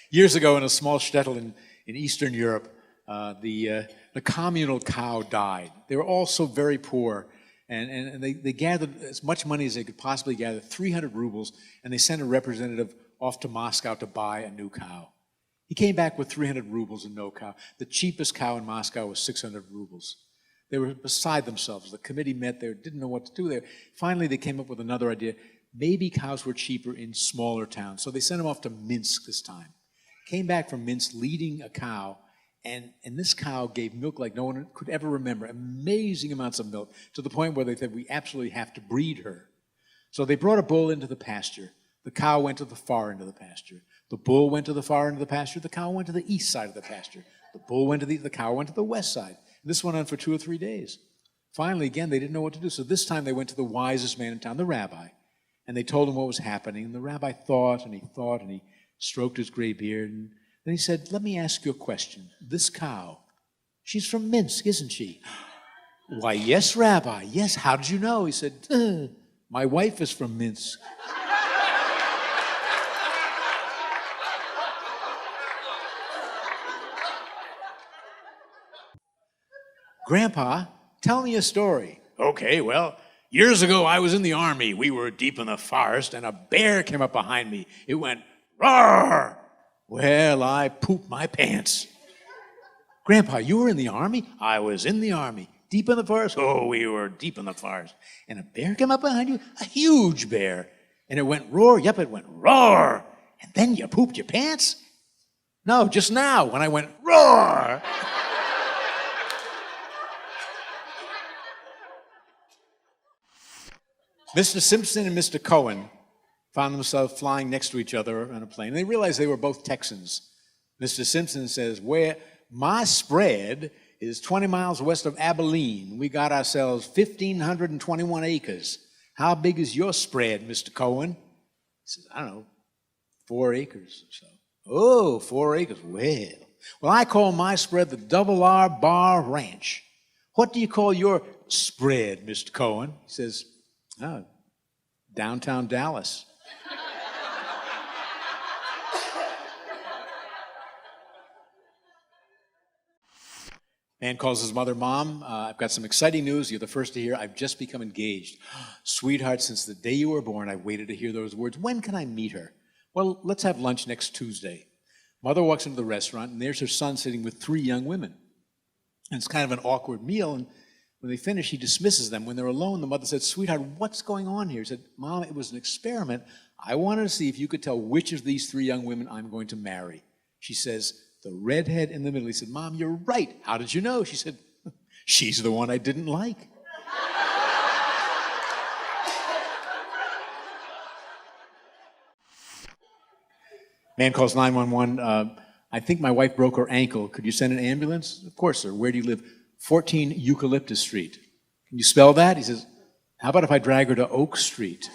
Years ago, in a small shtetl in Eastern Europe, the communal cow died. They were all so very poor, and they gathered as much money as they could possibly gather, 300 rubles, and they sent a representative off to Moscow to buy a new cow. He came back with 300 rubles and no cow. The cheapest cow in Moscow was 600 rubles. They were beside themselves. The committee met there, didn't know what to do there. Finally, they came up with another idea. Maybe cows were cheaper in smaller towns, so they sent him off to Minsk this time. Came back from Minsk leading a cow, and this cow gave milk like no one could ever remember, amazing amounts of milk, to the point where they said, we absolutely have to breed her. So they brought a bull into the pasture. The cow went to the far end of the pasture. The bull went to the far end of the pasture. The cow went to the east side of the pasture. The bull went to the cow went to the west side. And this went on for 2 or 3 days. Finally, again, they didn't know what to do. So this time they went to the wisest man in town, the rabbi, and they told him what was happening. And the rabbi thought, and he stroked his gray beard. And then he said, let me ask you a question. This cow, she's from Minsk, isn't she? Why, yes, Rabbi. Yes, how did you know? He said, my wife is from Minsk. Grandpa, tell me a story. Okay, well, years ago I was in the army. We were deep in the forest, and a bear came up behind me. It went, roar! Well, I pooped my pants. Grandpa, you were in the army? I was in the army. Deep in the forest? Oh, we were deep in the forest. And a bear came up behind you? A huge bear. And it went roar? Yep, it went roar. And then you pooped your pants? No, just now when I went roar. Mr. Simpson and Mr. Cohen found themselves flying next to each other on a plane. They realized they were both Texans. Mr. Simpson says, where my spread is 20 miles west of Abilene. We got ourselves 1,521 acres. How big is your spread, Mr. Cohen? He says, I don't know, 4 acres or so. Oh, 4 acres. Well, I call my spread the Double R Bar Ranch. What do you call your spread, Mr. Cohen? He says, oh, downtown Dallas. Man calls his mother, Mom, I've got some exciting news. You're the first to hear. I've just become engaged. Sweetheart, since the day you were born, I've waited to hear those words. When can I meet her? Well, let's have lunch next Tuesday. Mother walks into the restaurant, and there's her son sitting with 3 young women. And it's kind of an awkward meal, and when they finish, he dismisses them. When they're alone, the mother said, sweetheart, what's going on here? He said, Mom, it was an experiment. I wanted to see if you could tell which of these 3 young women I'm going to marry. She says, the redhead in the middle. He said, Mom, you're right. How did you know? She said, she's the one I didn't like. Man calls 911. I think my wife broke her ankle. Could you send an ambulance? Of course, sir. Where do you live? 14 Eucalyptus Street. Can you spell that? He says, how about if I drag her to Oak Street?